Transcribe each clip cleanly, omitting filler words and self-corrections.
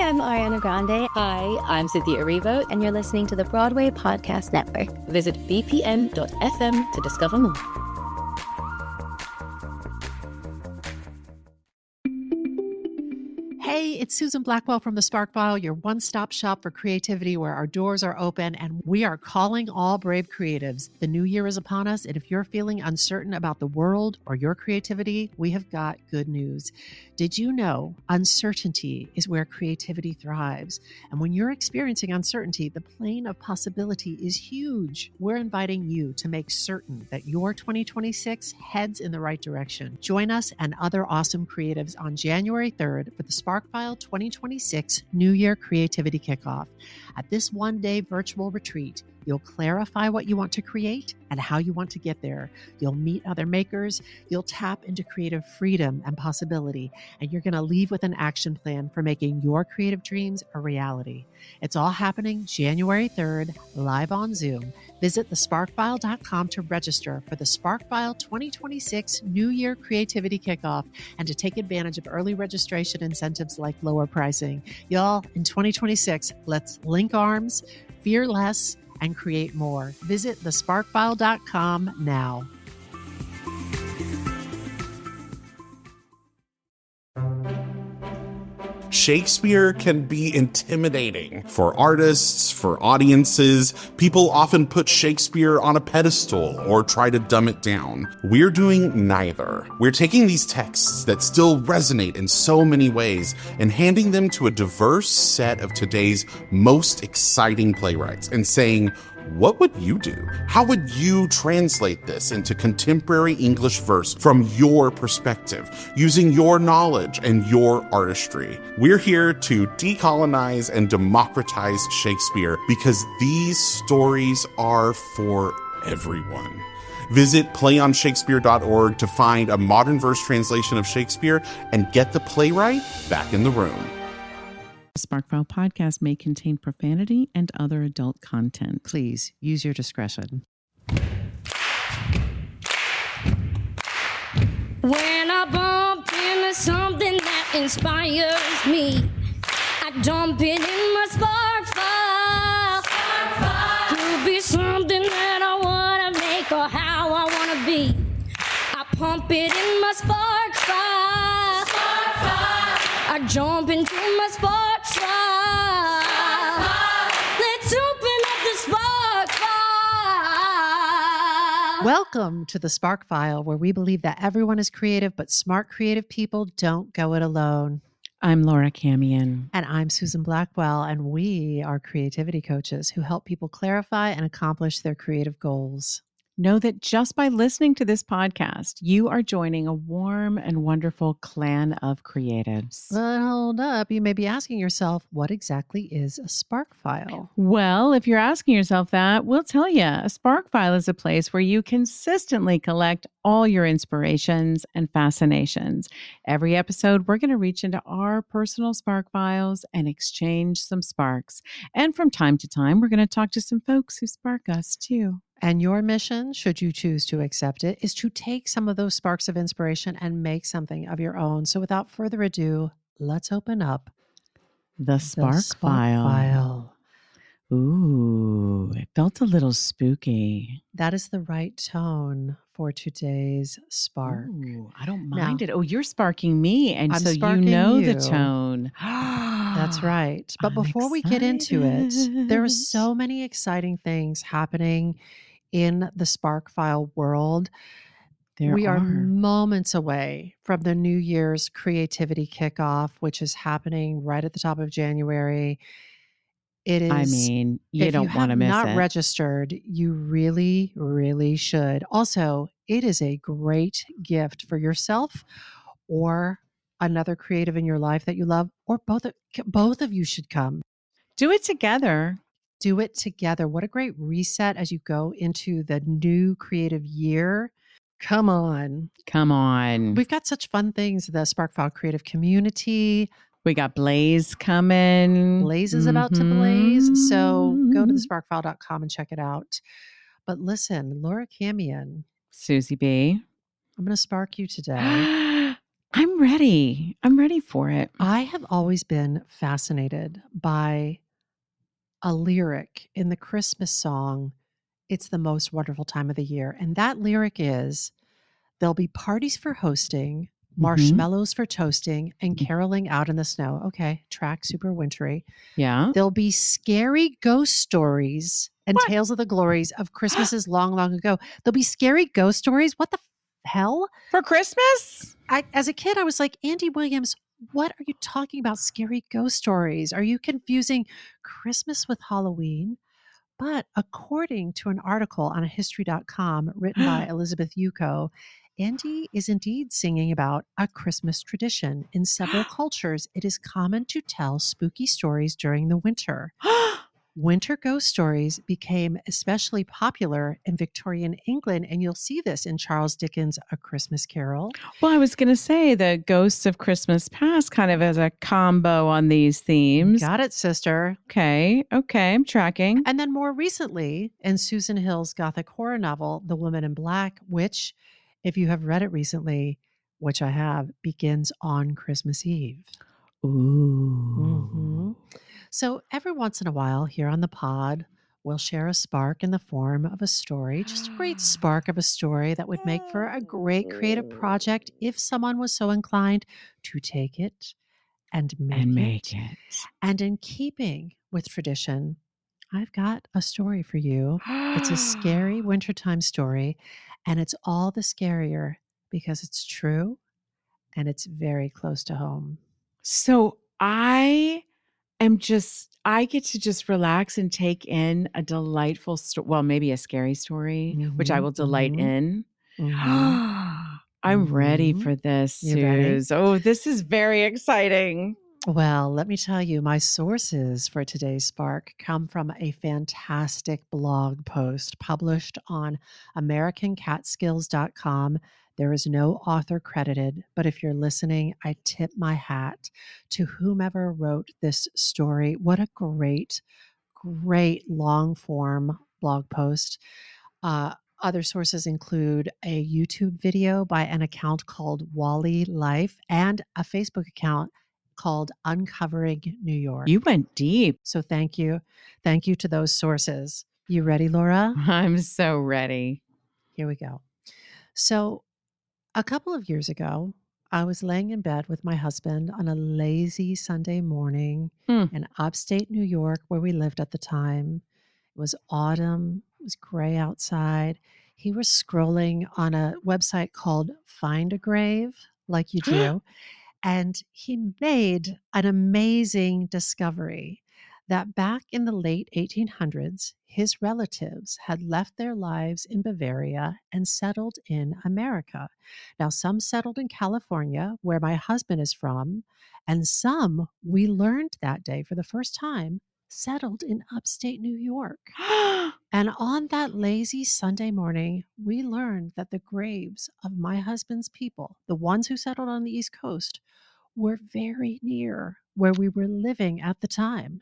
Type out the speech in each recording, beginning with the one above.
I'm Ariana Grande. Hi, I'm Cynthia Erivo. And you're listening to the Broadway Podcast Network. Visit bpm.fm to discover more. Hey, it's Susan Blackwell from The Spark File, your one-stop shop for creativity where our doors are open and we are calling all brave creatives. The new year is upon us, and if you're feeling uncertain about the world or your creativity, we have got good news. Did you know uncertainty is where creativity thrives? And when you're experiencing uncertainty, the plane of possibility is huge. We're inviting you to make certain that your 2026 heads in the right direction. Join us and other awesome creatives on January 3rd for the SparkFile 2026 New Year Creativity Kickoff. At this one-day virtual retreat, you'll clarify what you want to create and how you want to get there. You'll meet other makers, you'll tap into creative freedom and possibility, and you're going to leave with an action plan for making your creative dreams a reality. It's all happening January 3rd, live on Zoom. Visit thesparkfile.com to register for the SparkFile 2026 New Year Creativity Kickoff and to take advantage of early registration incentives like lower pricing. Y'all, in 2026, let's link arms, fear less, and create more. Visit thesparkfile.com now. Shakespeare can be intimidating for artists, for audiences. People often put Shakespeare on a pedestal or try to dumb it down. We're doing neither. We're taking these texts that still resonate in so many ways and handing them to a diverse set of today's most exciting playwrights and saying, what would you do? How would you translate this into contemporary English verse from your perspective, using your knowledge and your artistry? We're here to decolonize and democratize Shakespeare because these stories are for everyone. Visit playonshakespeare.org to find a modern verse translation of Shakespeare and get the playwright back in the room. The SparkFile podcast may contain profanity and other adult content. Please use your discretion. When I bump into something that inspires me, I dump it in my spark file. Could be something that I want to make or how I want to be. I pump it in my spark file. I jump into my spark file. Let's open up the spark file. Welcome to the Spark File, where we believe that everyone is creative, but smart creative people don't go it alone. I'm Laura Camion. And I'm Susan Blackwell, and we are creativity coaches who help people clarify and accomplish their creative goals. Know that just by listening to this podcast, you are joining a warm and wonderful clan of creatives. But hold up, you may be asking yourself, what exactly is a spark file? Well, if you're asking yourself that, we'll tell you. A spark file is a place where you consistently collect all your inspirations and fascinations. Every episode, we're going to reach into our personal spark files and exchange some sparks. And from time to time, we're going to talk to some folks who spark us too. And your mission, should you choose to accept it, is to take some of those sparks of inspiration and make something of your own. So without further ado, let's open up the spark file. Ooh, it felt a little spooky. That is the right tone for today's spark. Ooh, I don't mind it. Oh, you're sparking me, and I'm so sparking you know you. the tone. That's right. But I'm before we get into it, there are so many exciting things happening in the Spark File world. We are moments away from the New Year's Creativity Kickoff, which is happening right at the top of January. It is. I mean, you don't want to miss it. If you have not registered, you really, really should. Also, it is a great gift for yourself or another creative in your life that you love, or both of you should come. Do it together. Do it together. What a great reset as you go into the new creative year. Come on. Come on. We've got such fun things. The SparkFile Creative Community. We got Blaze coming. Blaze is about to blaze. So go to thesparkfile.com and check it out. But listen, Laura Camion. Susie B. I'm going to spark you today. I'm ready. I'm ready for it. I have always been fascinated by a lyric in the Christmas song, It's the Most Wonderful Time of the Year. And that lyric is, there'll be parties for hosting, marshmallows for toasting, and caroling out in the snow. Okay, track, super wintry. Yeah. There'll be scary ghost stories and tales of the glories of Christmases long, long ago. There'll be scary ghost stories. What the hell? For Christmas? As a kid, I was like, Andy Williams, what are you talking about? Scary ghost stories? Are you confusing Christmas with Halloween? But according to an article on history.com written by Elizabeth Yuko, Andy is indeed singing about a Christmas tradition. In several cultures, it is common to tell spooky stories during the winter. Winter ghost stories became especially popular in Victorian England, and you'll see this in Charles Dickens' A Christmas Carol. Well, I was going to say the Ghosts of Christmas Past kind of as a combo on these themes. Got it, sister. Okay, I'm tracking. And then more recently, in Susan Hill's Gothic horror novel, The Woman in Black, which, if you have read it recently, which I have, begins on Christmas Eve. Ooh. So every once in a while here on the pod, we'll share a spark in the form of a story, just a great spark of a story that would make for a great creative project if someone was so inclined to take it and make it. And in keeping with tradition, I've got a story for you. It's a scary wintertime story, and it's all the scarier because it's true and it's very close to home. So I get to just relax and take in a delightful story. Well, maybe a scary story, which I will delight in. I'm ready for this, Suze. Oh, this is very exciting. Well, let me tell you, my sources for today's spark come from a fantastic blog post published on AmericanCatskills.com. There is no author credited, but if you're listening, I tip my hat to whomever wrote this story. What a great long form blog post. Other sources include a YouTube video by an account called Wally Life and a Facebook account called Uncovering New York. You went deep. So thank you. Thank you to those sources. You ready, Laura? I'm so ready. Here we go. So a couple of years ago, I was laying in bed with my husband on a lazy Sunday morning in upstate New York where we lived at the time. It was autumn. It was gray outside. He was scrolling on a website called Find a Grave, like you do. And he made an amazing discovery that back in the late 1800s, his relatives had left their lives in Bavaria and settled in America. Now, some settled in California, where my husband is from, and some, we learned that day for the first time, settled in upstate New York. And on that lazy Sunday morning, we learned that the graves of my husband's people, the ones who settled on the East Coast, were very near where we were living at the time.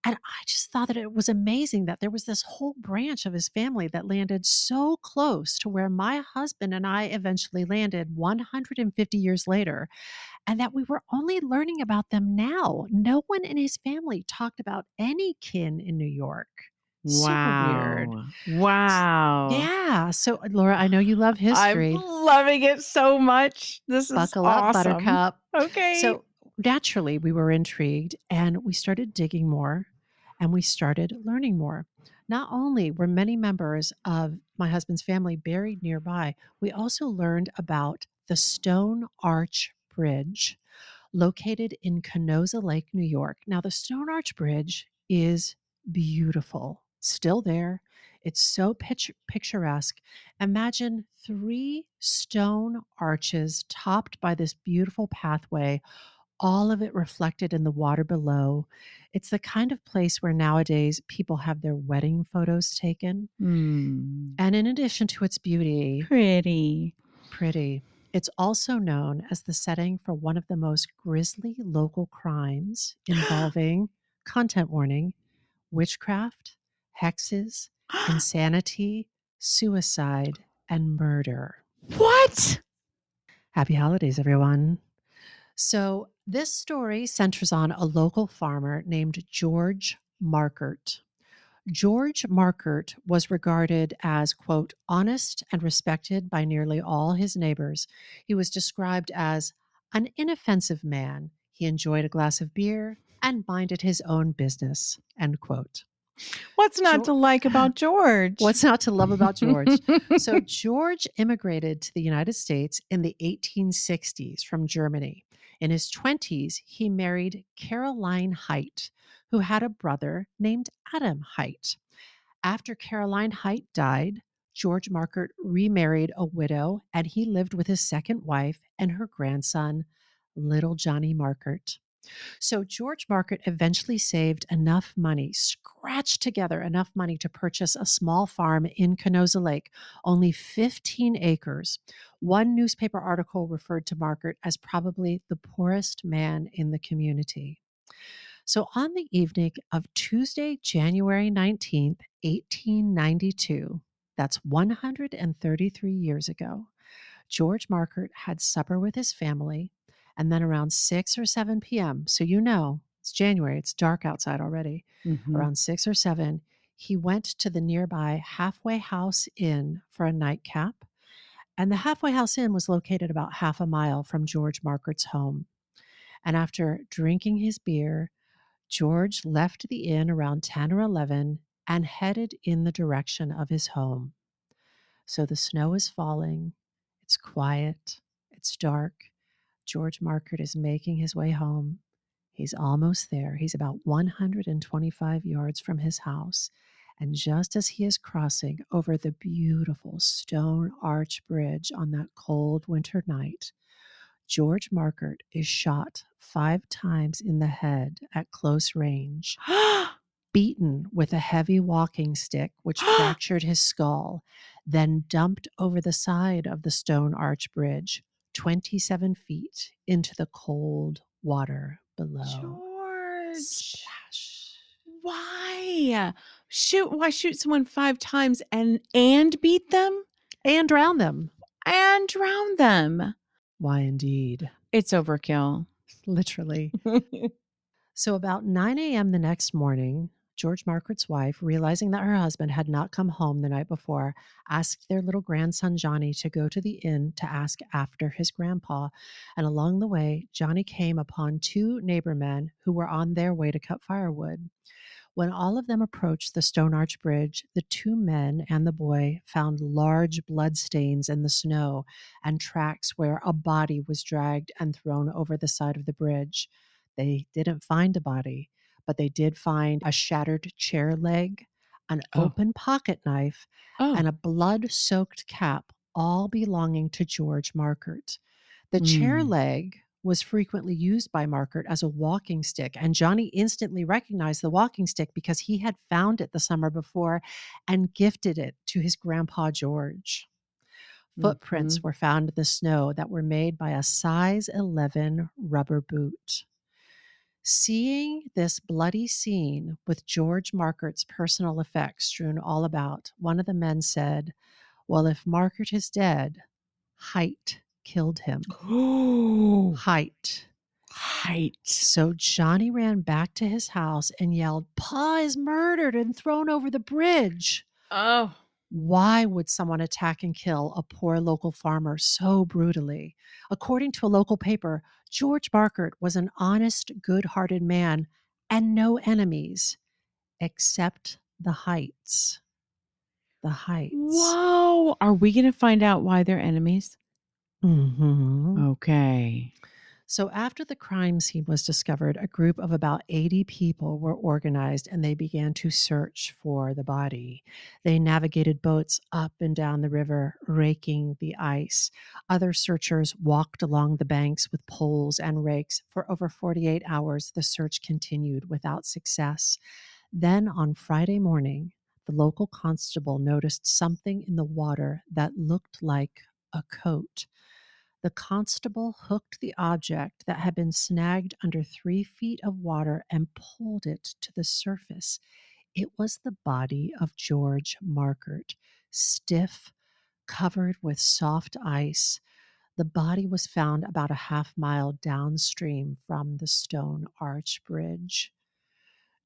And I just thought that it was amazing that there was this whole branch of his family that landed so close to where my husband and I eventually landed 150 years later, and that we were only learning about them now. No one in his family talked about any kin in New York. Super weird. Wow. Yeah. So, Laura, I know you love history. I'm loving it so much. This is Buckle awesome. up, Buttercup. Okay. So naturally, we were intrigued and we started digging more and we started learning more. Not only were many members of my husband's family buried nearby, we also learned about the Stone Arch Bridge located in Canosa Lake, New York. Now, the Stone Arch Bridge is beautiful, still there. It's so picturesque. Imagine 3 stone arches topped by this beautiful pathway, all of it reflected in the water below. It's the kind of place where nowadays people have their wedding photos taken. And in addition to its beauty, pretty, it's also known as the setting for one of the most grisly local crimes involving, content warning, witchcraft, hexes, insanity, suicide, and murder. What? Happy holidays, everyone. So, this story centers on a local farmer named George Markert. George Markert was regarded as, quote, honest and respected by nearly all his neighbors. He was described as an inoffensive man. He enjoyed a glass of beer and minded his own business, end quote. What's not to like about George? What's not to love about George? So George immigrated to the United States in the 1860s from Germany. In his 20s, he married Caroline Height, who had a brother named Adam Height. After Caroline Height died, George Markert remarried a widow, and he lived with his second wife and her grandson, little Johnny Markert. So George Markert eventually saved enough money, scratched together enough money to purchase a small farm in Canosa Lake, only 15 acres. One newspaper article referred to Markert as probably the poorest man in the community. So on the evening of Tuesday, January 19th, 1892, that's 133 years ago, George Markert had supper with his family, and then around 6 or 7 p.m., so you know, it's January, it's dark outside already, around 6 or 7, he went to the nearby Halfway House Inn for a nightcap, and the Halfway House Inn was located about half a mile from George Markert's home. And after drinking his beer, George left the inn around 10 or 11 and headed in the direction of his home. So the snow is falling. It's quiet. It's dark. George Markert is making his way home. He's almost there. He's about 125 yards from his house. And just as he is crossing over the beautiful stone arch bridge on that cold winter night, George Markert is shot 5 times in the head at close range, beaten with a heavy walking stick, which fractured his skull, then dumped over the side of the stone arch bridge, 27 feet into the cold water below. George. Splash. Why? Why shoot someone 5 times and beat them? And drown them. And drown them. Why, indeed. It's overkill. Literally. So about 9 a.m. the next morning, George Markert's wife, realizing that her husband had not come home the night before, asked their little grandson Johnny to go to the inn to ask after his grandpa. And along the way, Johnny came upon 2 neighbor men who were on their way to cut firewood. When all of them approached the stone arch bridge, the 2 men and the boy found large blood stains in the snow and tracks where a body was dragged and thrown over the side of the bridge. They didn't find a body, but they did find a shattered chair leg, an open pocket knife, and a blood-soaked cap, all belonging to George Markert. The chair leg was frequently used by Markert as a walking stick, and Johnny instantly recognized the walking stick because he had found it the summer before and gifted it to his grandpa George. Footprints were found in the snow that were made by a size 11 rubber boot. Seeing this bloody scene with George Markert's personal effects strewn all about, one of the men said, "Well, if Markert is dead, Height killed him." Height. So Johnny ran back to his house and yelled, "Pa is murdered and thrown over the bridge." Why would someone attack and kill a poor local farmer so brutally? According to a local paper, George Markert was an honest, good-hearted man and no enemies, except the Heights. The Heights. Whoa. Are we going to find out why they're enemies? Okay. So after the crime scene was discovered, a group of about 80 people were organized and they began to search for the body. They navigated boats up and down the river, raking the ice. Other searchers walked along the banks with poles and rakes. For over 48 hours, the search continued without success. Then on Friday morning, the local constable noticed something in the water that looked like a coat. The constable hooked the object that had been snagged under 3 feet of water and pulled it to the surface. It was the body of George Markert, stiff, covered with soft ice. The body was found about a half-mile downstream from the Stone Arch Bridge.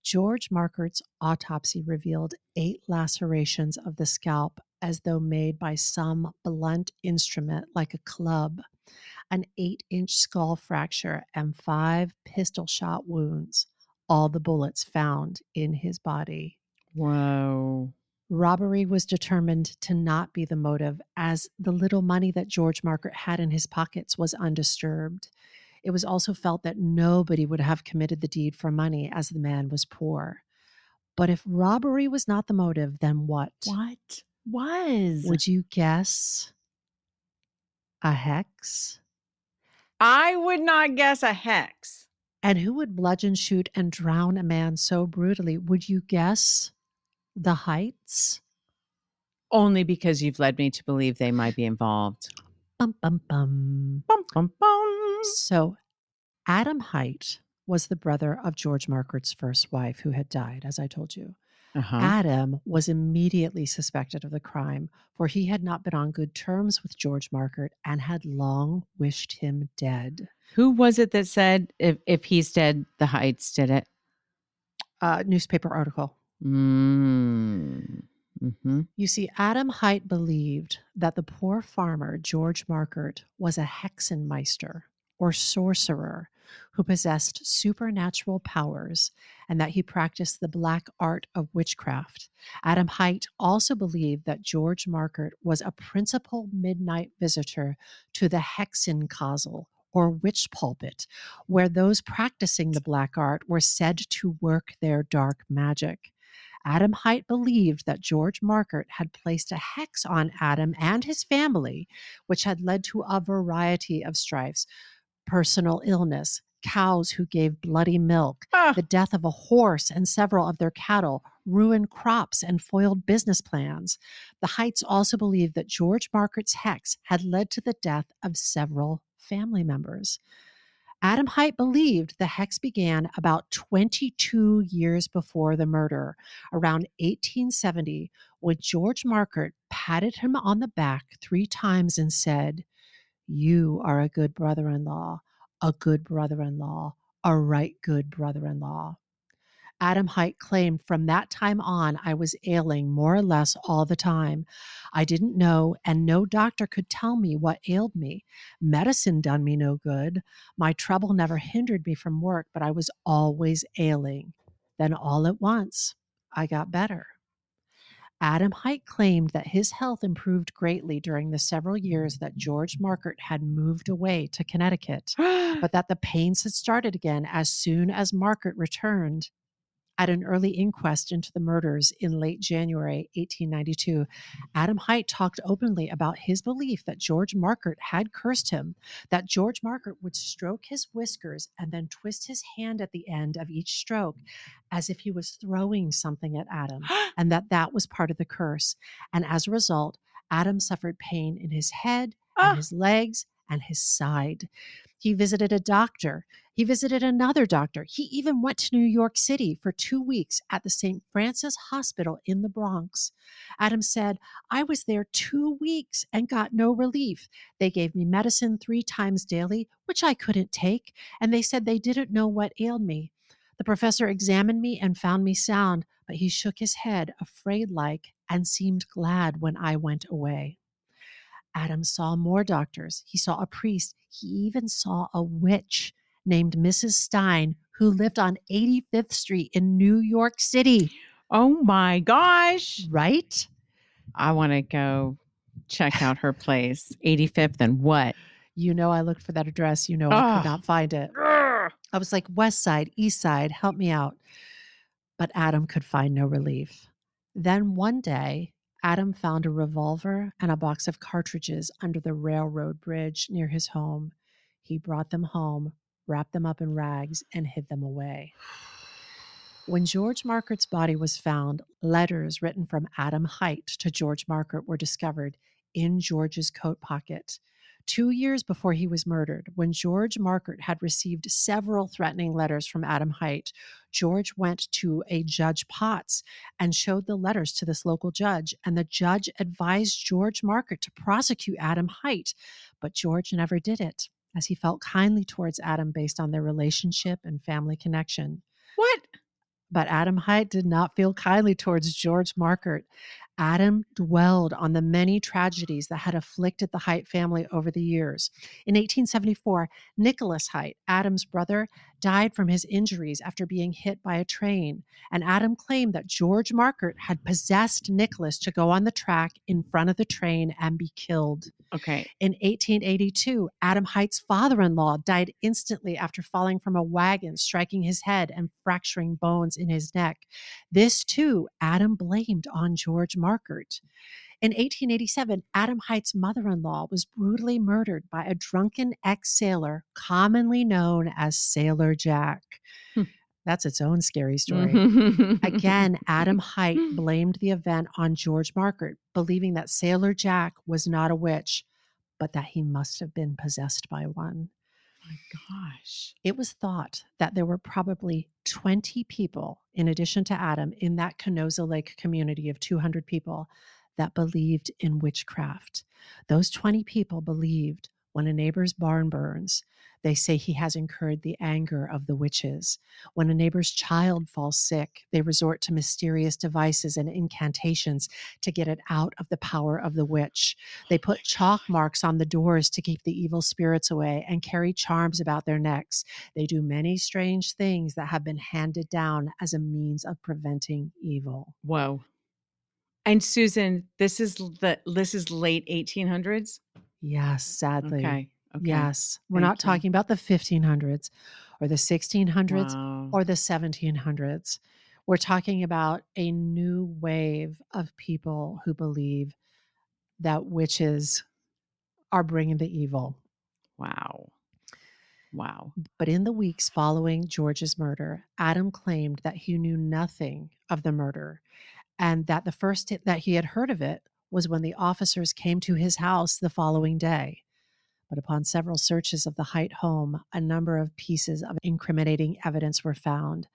George Markert's autopsy revealed 8 lacerations of the scalp as though made by some blunt instrument like a club, an 8-inch skull fracture, and 5 pistol shot wounds, all the bullets found in his body. Whoa. Robbery was determined to not be the motive, as the little money that George Markert had in his pockets was undisturbed. It was also felt that nobody would have committed the deed for money, as the man was poor. But if robbery was not the motive, then what? What was? Would you guess a hex? I would not guess a hex. And who would bludgeon, shoot, and drown a man so brutally? Would you guess the Heights? Only because you've led me to believe they might be involved. Bum, bum, bum. Bum, bum, bum. So Adam Height was the brother of George Markert's first wife, who had died, as I told you. Adam was immediately suspected of the crime, for he had not been on good terms with George Markert and had long wished him dead. Who was it that said if he's dead, the Heights did it? Newspaper article. Mm-hmm. You see, Adam Height believed that the poor farmer, George Markert, was a hexenmeister, or sorcerer, who possessed supernatural powers, and that he practiced the black art of witchcraft. Adam Height also believed that George Markert was a principal midnight visitor to the Hexenkasel, or witch pulpit, where those practicing the black art were said to work their dark magic. Adam Height believed that George Markert had placed a hex on Adam and his family, which had led to a variety of strifes: personal illness, cows who gave bloody milk, the death of a horse and several of their cattle, ruined crops, and foiled business plans. The Heights also believed that George Markert's hex had led to the death of several family members. Adam Height believed the hex began about 22 years before the murder, around 1870, when George Markert patted him on the back 3 times and said, "You are a good brother-in-law, a good brother-in-law, a right good brother-in-law." Adam Height claimed from that time on, I was ailing more or less all the time. I didn't know, and no doctor could tell me what ailed me. Medicine done me no good. My trouble never hindered me from work, but I was always ailing. Then all at once, I got better. Adam Height claimed that his health improved greatly during the several years that George Markert had moved away to Connecticut, but that the pains had started again as soon as Markert returned. At an early inquest into the murders in late January 1892, Adam Height talked openly about his belief that George Markert had cursed him, that George Markert would stroke his whiskers and then twist his hand at the end of each stroke as if he was throwing something at Adam, and that was part of the curse. And as a result, Adam suffered pain in his head and his legs and his side. He visited a doctor. He visited another doctor. He even went to New York City for 2 weeks at the St. Francis Hospital in the Bronx. Adam said, "I was there 2 weeks and got no relief. They gave me medicine 3 times daily, which I couldn't take, and they said they didn't know what ailed me. The professor examined me and found me sound, but he shook his head, afraid-like, and seemed glad when I went away." Adam saw more doctors. He saw a priest. He even saw a witch named Mrs. Stein, who lived on 85th Street in New York City. Oh my gosh. Right? I want to go check out her place. 85th and what? You know, I looked for that address. You know, I could not find it. I was like, West Side, East Side, help me out. But Adam could find no relief. Then one day, Adam found a revolver and a box of cartridges under the railroad bridge near his home. He brought them home, wrapped them up in rags, and hid them away. When George Markert's body was found, letters written from Adam Height to George Markert were discovered in George's coat pocket. 2 years before he was murdered, when George Markert had received several threatening letters from Adam Hite, George went to a Judge Potts and showed the letters to this local judge, and the judge advised George Markert to prosecute Adam Hite, but George never did it, as he felt kindly towards Adam based on their relationship and family connection. What? But Adam Hite did not feel kindly towards George Markert. Adam dwelled on the many tragedies that had afflicted the Hite family over the years. In 1874, Nicholas Hite, Adam's brother, died from his injuries after being hit by a train, and Adam claimed that George Markert had possessed Nicholas to go on the track in front of the train and be killed. Okay. In 1882, Adam Hite's father-in-law died instantly after falling from a wagon, striking his head and fracturing bones in his neck. This, too, Adam blamed on George Markert. In 1887, Adam Hite's mother-in-law was brutally murdered by a drunken ex-sailor commonly known as Sailor Jack. That's its own scary story. Again, Adam Hite blamed the event on George Markert, believing that Sailor Jack was not a witch, but that he must have been possessed by one. My gosh. It was thought that there were probably 20 people, in addition to Adam, in that Canosa Lake community of 200 people that believed in witchcraft. Those 20 people believed when a neighbor's barn burns, they say he has incurred the anger of the witches. When a neighbor's child falls sick, they resort to mysterious devices and incantations to get it out of the power of the witch. They put chalk marks on the doors to keep the evil spirits away and carry charms about their necks. They do many strange things that have been handed down as a means of preventing evil. Whoa. And Susan, this is late 1800s? Yes, sadly. Okay. Yes. We're Thank not you. talking about the 1500s or the 1600s Wow. or the 1700s. We're talking about a new wave of people who believe that witches are bringing the evil. Wow. Wow. But in the weeks following George's murder, Adam claimed that he knew nothing of the murder and that the first that he had heard of it was when the officers came to his house the following day. But upon several searches of the Hite home, a number of pieces of incriminating evidence were found.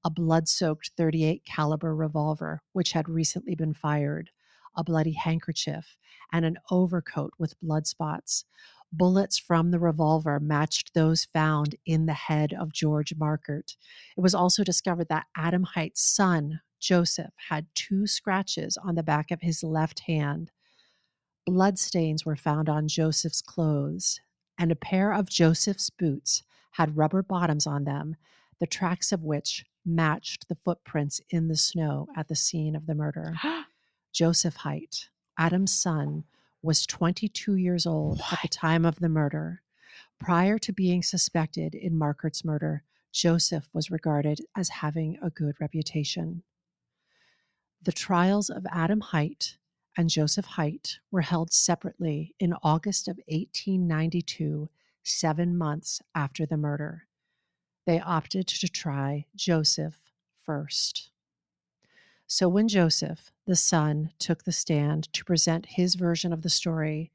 A blood-soaked .38 caliber revolver, which had recently been fired, a bloody handkerchief, and an overcoat with blood spots. Bullets from the revolver matched those found in the head of George Markert. It was also discovered that Adam Hite's son, Joseph, had 2 scratches on the back of his left hand. Bloodstains were found on Joseph's clothes, and a pair of Joseph's boots had rubber bottoms on them, the tracks of which matched the footprints in the snow at the scene of the murder. Joseph Hite, Adam's son, was 22 years old at the time of the murder. Prior to being suspected in Markert's murder, Joseph was regarded as having a good reputation. The trials of Adam Hite and Joseph Hite were held separately in August of 1892, 7 months after the murder. They opted to try Joseph first. So when Joseph, the son, took the stand to present his version of the story,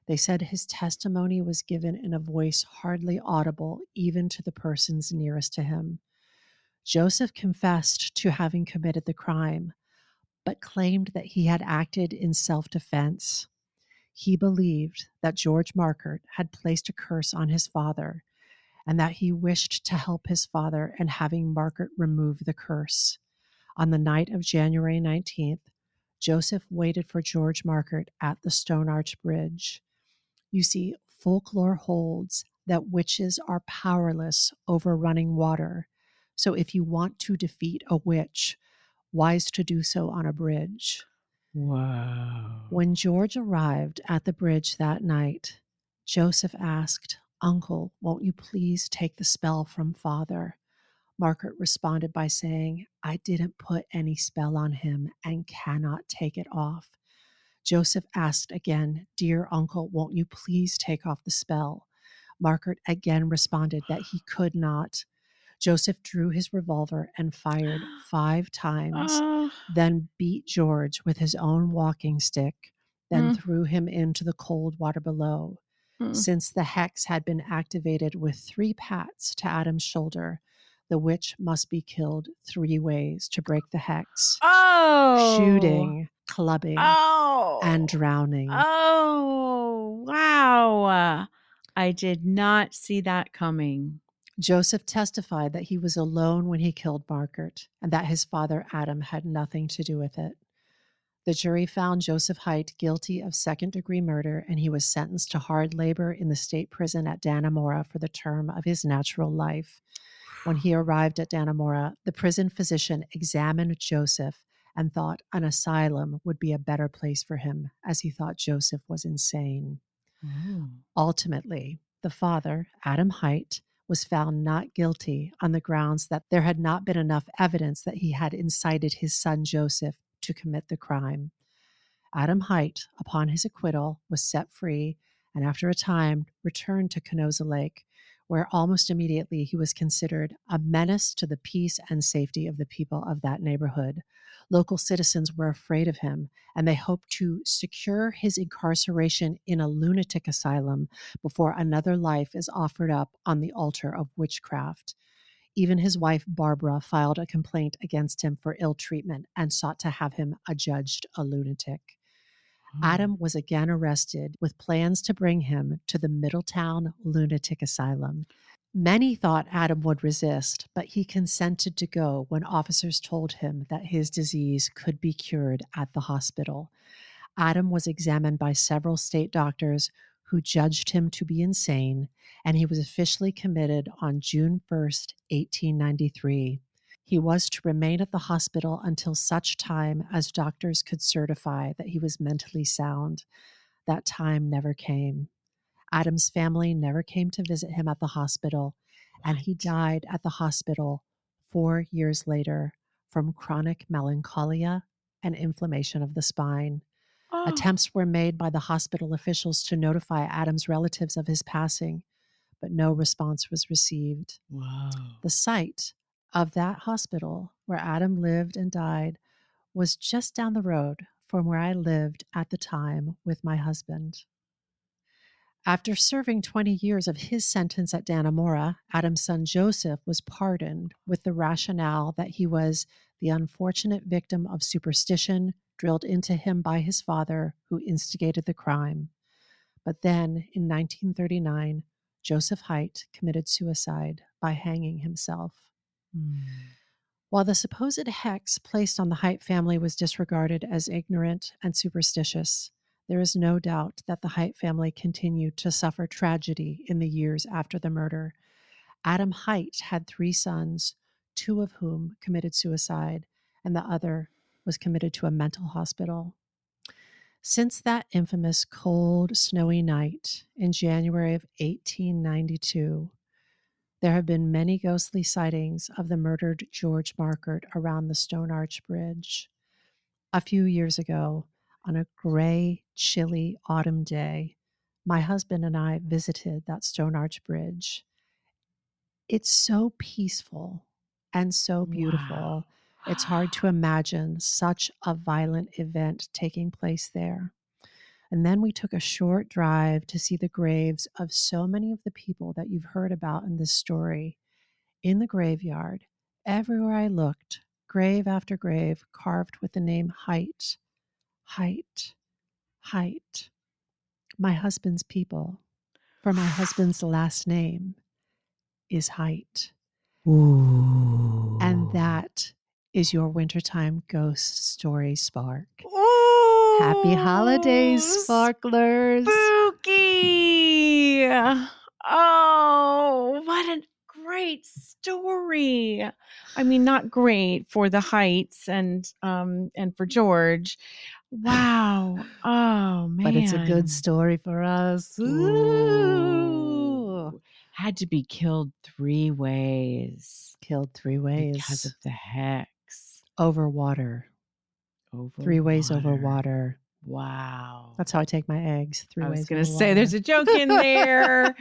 they said his testimony was given in a voice hardly audible even to the persons nearest to him. Joseph confessed to having committed the crime, but claimed that he had acted in self-defense. He believed that George Markert had placed a curse on his father and that he wished to help his father in having Markert remove the curse. On the night of January 19th, Joseph waited for George Markert at the Stone Arch Bridge. You see, folklore holds that witches are powerless over running water. So if you want to defeat a witch, wise to do so on a bridge. Wow. When George arrived at the bridge that night, Joseph asked, "Uncle, won't you please take the spell from Father?" Markert responded by saying, "I didn't put any spell on him and cannot take it off." Joseph asked again, "Dear uncle, won't you please take off the spell?" Markert again responded that he could not. Joseph drew his revolver and fired 5 times, then beat George with his own walking stick, then threw him into the cold water below. Since the hex had been activated with 3 pats to Adam's shoulder, the witch must be killed 3 ways to break the hex. Oh. Shooting, clubbing, and drowning. Oh, wow. I did not see that coming. Joseph testified that he was alone when he killed Margaret and that his father Adam had nothing to do with it. The jury found Joseph Haidt guilty of second-degree murder, and he was sentenced to hard labor in the state prison at Dannemora for the term of his natural life. When he arrived at Dannemora, the prison physician examined Joseph and thought an asylum would be a better place for him, as he thought Joseph was insane. Ultimately, the father, Adam Haidt, was found not guilty on the grounds that there had not been enough evidence that he had incited his son Joseph to commit the crime. Adam Haidt, upon his acquittal, was set free and after a time returned to Canosa Lake, where almost immediately he was considered a menace to the peace and safety of the people of that neighborhood. Local citizens were afraid of him, and they hoped to secure his incarceration in a lunatic asylum before another life is offered up on the altar of witchcraft. Even his wife, Barbara, filed a complaint against him for ill treatment and sought to have him adjudged a lunatic. Adam was again arrested with plans to bring him to the Middletown Lunatic Asylum. Many thought Adam would resist, but he consented to go when officers told him that his disease could be cured at the hospital. Adam was examined by several state doctors who judged him to be insane, and he was officially committed on June 1st, 1893. He was to remain at the hospital until such time as doctors could certify that he was mentally sound. That time never came. Adam's family never came to visit him at the hospital, and he died at the hospital 4 years later from chronic melancholia and inflammation of the spine. Attempts were made by the hospital officials to notify Adam's relatives of his passing, but no response was received. Wow. The site of that hospital where Adam lived and died was just down the road from where I lived at the time with my husband. After serving 20 years of his sentence at Dannemora, Adam's son Joseph was pardoned with the rationale that he was the unfortunate victim of superstition drilled into him by his father, who instigated the crime. But then, in 1939, Joseph Haidt committed suicide by hanging himself. While the supposed hex placed on the Haidt family was disregarded as ignorant and superstitious, there is no doubt that the Haidt family continued to suffer tragedy in the years after the murder. Adam Haidt had 3 sons, 2 of whom committed suicide, and the other was committed to a mental hospital. Since that infamous cold, snowy night in January of 1892, there have been many ghostly sightings of the murdered George Margaret around the Stone Arch Bridge. A few years ago, on a gray, chilly autumn day, my husband and I visited that Stone Arch Bridge. It's so peaceful and so beautiful. Wow. It's hard to imagine such a violent event taking place there. And then we took a short drive to see the graves of so many of the people that you've heard about in this story. In the graveyard, everywhere I looked, grave after grave carved with the name Haidt, Haidt, Haidt. My husband's people, for my husband's last name is Haidt. Ooh. And that is your wintertime ghost story, Spark. Ooh. Happy holidays, sparklers. Spooky. Oh, what a great story. I mean, not great for the Heights and for George. Wow. Oh, man. But it's a good story for us. Ooh. Had to be killed 3 ways. Killed 3 ways. Because of the hex. Over water. Over 3 ways water. over water. Wow. That's how I take my eggs. 3 ways over water. I was going to say there's a joke in there.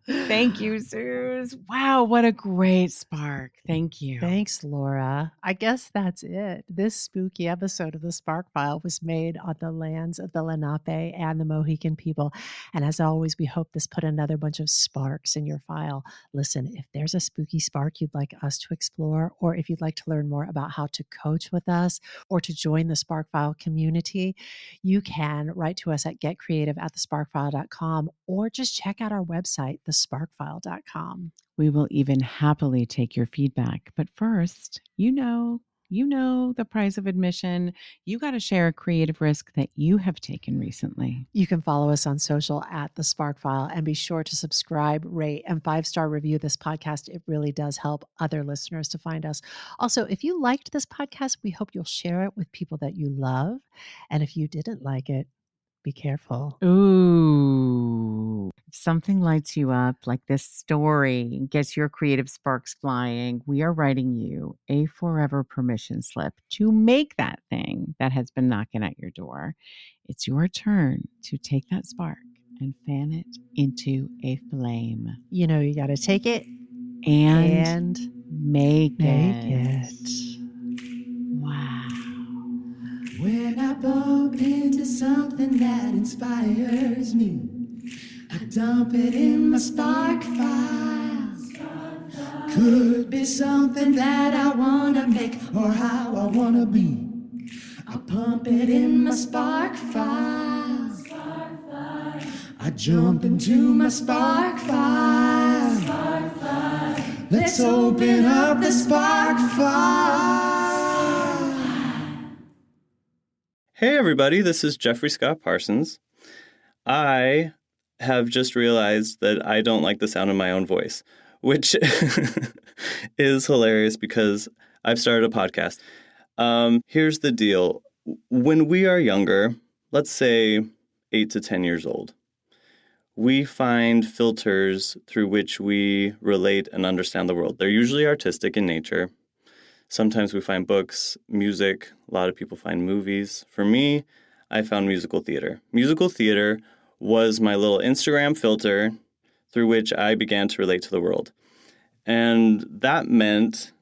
Thank you, Suze. Wow, what a great spark. Thank you. Thanks, Laura. I guess that's it. This spooky episode of the Spark File was made on the lands of the Lenape and the Mohican people. And as always, we hope this put another bunch of sparks in your file. Listen, if there's a spooky spark you'd like us to explore, or if you'd like to learn more about how to coach with us or to join the Spark File community, you can write to us at getcreative@thesparkfile.com or just check out our website, thesparkfile.com. We will even happily take your feedback. But first, you know the price of admission. You got to share a creative risk that you have taken recently. You can follow us on social at The Spark File and be sure to subscribe, rate, and 5-star review this podcast. It really does help other listeners to find us. Also, if you liked this podcast, we hope you'll share it with people that you love. And if you didn't like it, be careful. Ooh, if something lights you up like this story, gets your creative sparks flying, we are writing you a forever permission slip to make that thing that has been knocking at your door. It's your turn to take that spark and fan it into a flame. You know, you got to take it and make it. Wow. When I bump into something that inspires me, I dump it in my spark file. Could be something that I want to make or how I want to be. I pump it in my spark file. I jump into my spark file. Let's open up the spark file. Hey everybody, this is Jeffrey Scott Parsons. I have just realized that I don't like the sound of my own voice, which is hilarious because I've started a podcast. Here's the deal. When we are younger, let's say 8 to 10 years old, we find filters through which we relate and understand the world. They're usually artistic in nature. Sometimes we find books, music. A lot of people find movies. For me, I found musical theater. Musical theater was my little Instagram filter through which I began to relate to the world. And that meant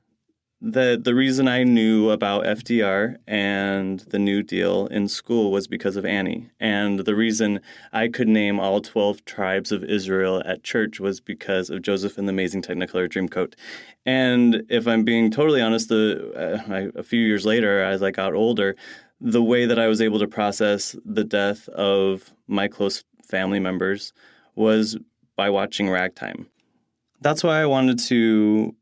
that the reason I knew about FDR and the New Deal in school was because of Annie. And the reason I could name all 12 tribes of Israel at church was because of Joseph and the Amazing Technicolor Dreamcoat. And if I'm being totally honest, a few years later, as I got older, the way that I was able to process the death of my close family members was by watching Ragtime. That's why I wanted to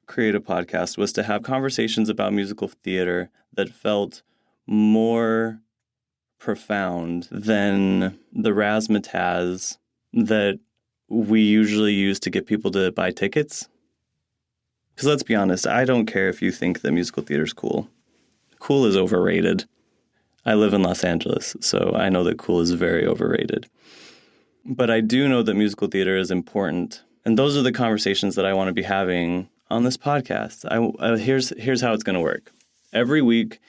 create a podcast, was to have conversations about musical theater that felt more profound than the razzmatazz that we usually use to get people to buy tickets. Because let's be honest, I don't care if you think that musical theater is cool. Cool is overrated. I live in Los Angeles, so I know that cool is very overrated. But I do know that musical theater is important. And those are the conversations that I want to be having on this podcast. Here's how it's going to work. Every week,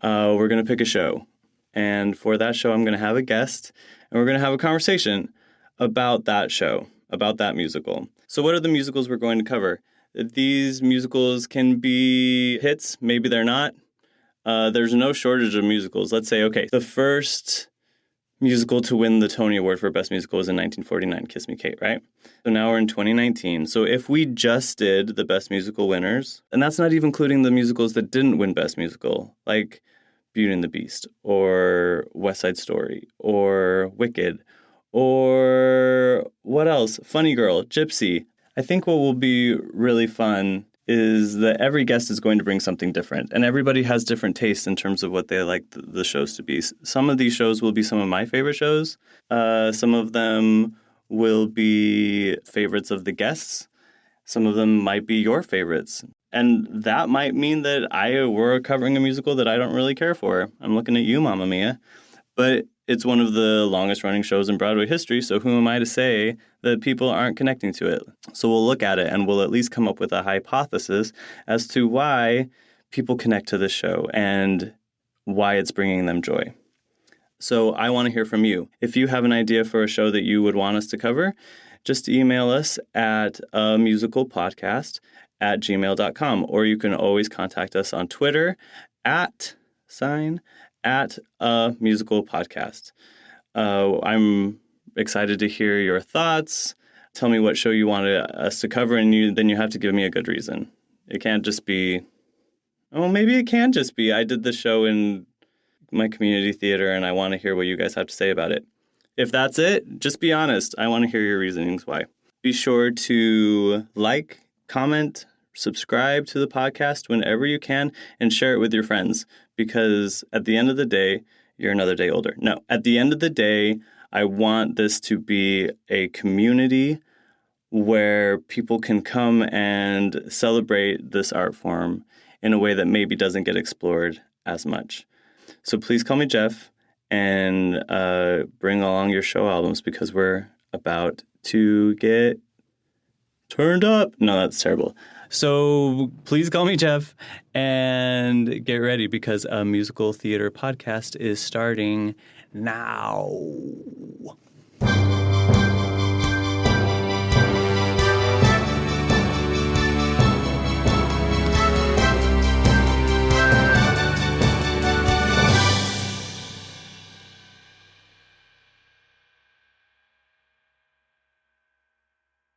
we're going to pick a show. And for that show, I'm going to have a guest. And we're going to have a conversation about that show, about that musical. So what are the musicals we're going to cover? These musicals can be hits. Maybe they're not. There's no shortage of musicals. Let's say, okay, the first musical to win the Tony Award for Best Musical was in 1949, Kiss Me Kate, right? So now we're in 2019. So if we just did the Best Musical winners, and that's not even including the musicals that didn't win Best Musical, like Beauty and the Beast, or West Side Story, or Wicked, or what else? Funny Girl, Gypsy. I think what will be really fun is that every guest is going to bring something different. And everybody has different tastes in terms of what they like the shows to be. Some of these shows will be some of my favorite shows. Some of them will be favorites of the guests. Some of them might be your favorites. And that might mean that we're covering a musical that I don't really care for. I'm looking at you, Mamma Mia. But it's one of the longest running shows in Broadway history, so who am I to say that people aren't connecting to it? So we'll look at it and we'll at least come up with a hypothesis as to why people connect to this show and why it's bringing them joy. So I want to hear from you. If you have an idea for a show that you would want us to cover, just email us at amusicalpodcast@gmail.com, or you can always contact us on Twitter at a musical podcast. I'm excited to hear your thoughts. Tell me what show you wanted us to cover, and then you have to give me a good reason. It can't just be, maybe it can just be, I did the show in my community theater and I want to hear what you guys have to say about it. If that's it, just be honest. I want to hear your reasonings why. Be sure to like, comment, subscribe to the podcast whenever you can, and share it with your friends, because at the end of the day, you're another day older. No, at the end of the day, I want this to be a community where people can come and celebrate this art form in a way that maybe doesn't get explored as much. So please call me Jeff and bring along your show albums, because we're about to get turned up. No, that's terrible. So please call me Jeff and get ready, because a musical theater podcast is starting now.